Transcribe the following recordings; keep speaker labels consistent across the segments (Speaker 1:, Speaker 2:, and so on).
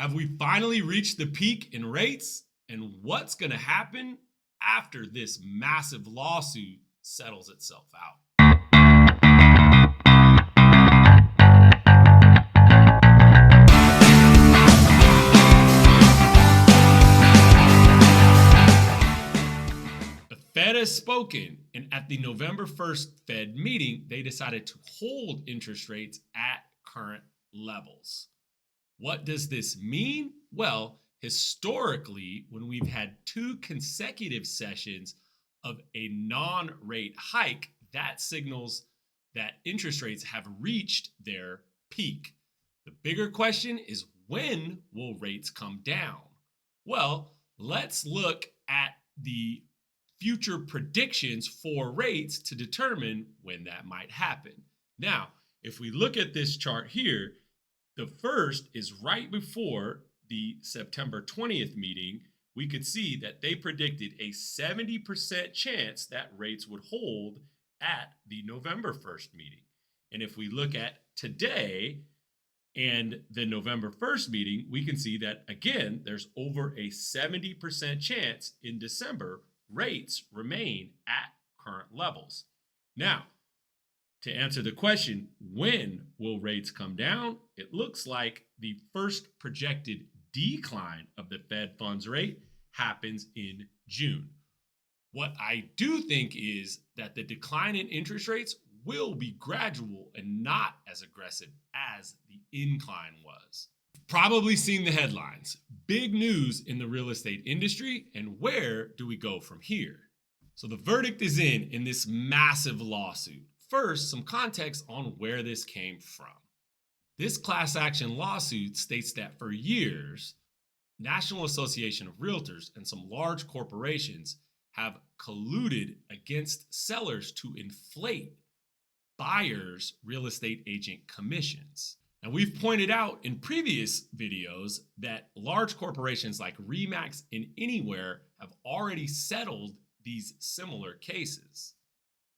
Speaker 1: Have we finally reached the peak in rates? And what's going to happen after this massive lawsuit settles itself out? The Fed has spoken, and at the November 1st Fed meeting, they decided to hold interest rates at current levels. What does this mean? Well, historically, when we've had two consecutive sessions of a non-rate hike, that signals that interest rates have reached their peak. The bigger question is, when will rates come down? Well, let's look at the future predictions for rates to determine when that might happen. Now, if we look at this chart here, the first is right before the September 20th meeting. We could see that they predicted a 70% chance that rates would hold at the November 1st meeting. And if we look at today and the November 1st meeting, we can see that, again, there's over a 70% chance in December rates remain at current levels. Now, to answer the question, when will rates come down? It looks like the first projected decline of the Fed funds rate happens in June. What I do think is that the decline in interest rates will be gradual and not as aggressive as the incline was. You've probably seen the headlines. Big news in the real estate industry, and where do we go from here? So the verdict is in this massive lawsuit. First, some context on where this came from. This class action lawsuit states that for years, National Association of Realtors and some large corporations have colluded against sellers to inflate buyers' real estate agent commissions. Now, we've pointed out in previous videos that large corporations like RE/MAX and Anywhere have already settled these similar cases.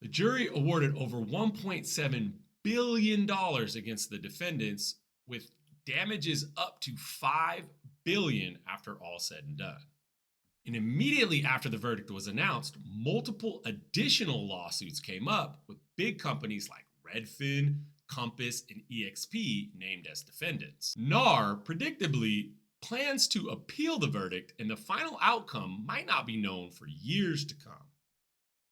Speaker 1: The jury awarded over $1.7 billion against the defendants, with damages up to $5 billion after all said and done. And immediately after the verdict was announced, multiple additional lawsuits came up with big companies like Redfin, Compass, and EXP named as defendants. NAR predictably plans to appeal the verdict, and the final outcome might not be known for years to come.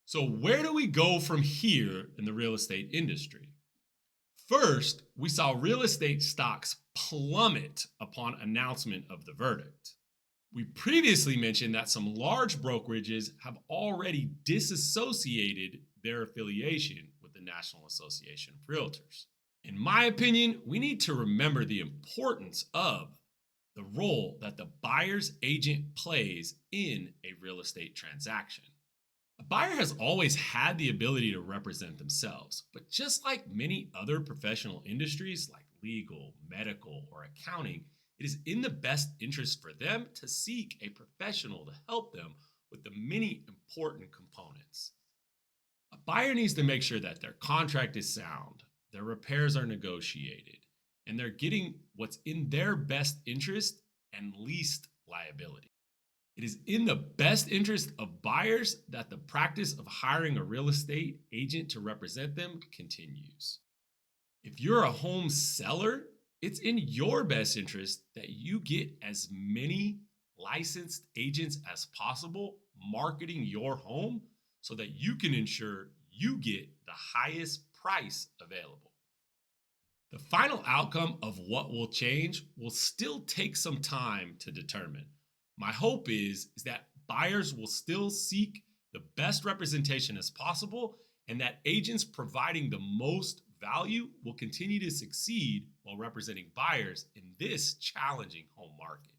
Speaker 1: So where do we go from here in the real estate industry? First, we saw real estate stocks plummet upon announcement of the verdict. We previously mentioned that some large brokerages have already disassociated their affiliation with the National Association of Realtors. In my opinion, we need to remember the importance of the role that the buyer's agent plays in a real estate transaction. A buyer has always had the ability to represent themselves, but just like many other professional industries like legal, medical, or accounting, it is in the best interest for them to seek a professional to help them with the many important components. A buyer needs to make sure that their contract is sound, their repairs are negotiated, and they're getting what's in their best interest and least liability. It is in the best interest of buyers that the practice of hiring a real estate agent to represent them continues. If you're a home seller, it's in your best interest that you get as many licensed agents as possible marketing your home so that you can ensure you get the highest price available. The final outcome of what will change will still take some time to determine. My hope is that buyers will still seek the best representation as possible, and that agents providing the most value will continue to succeed while representing buyers in this challenging home market.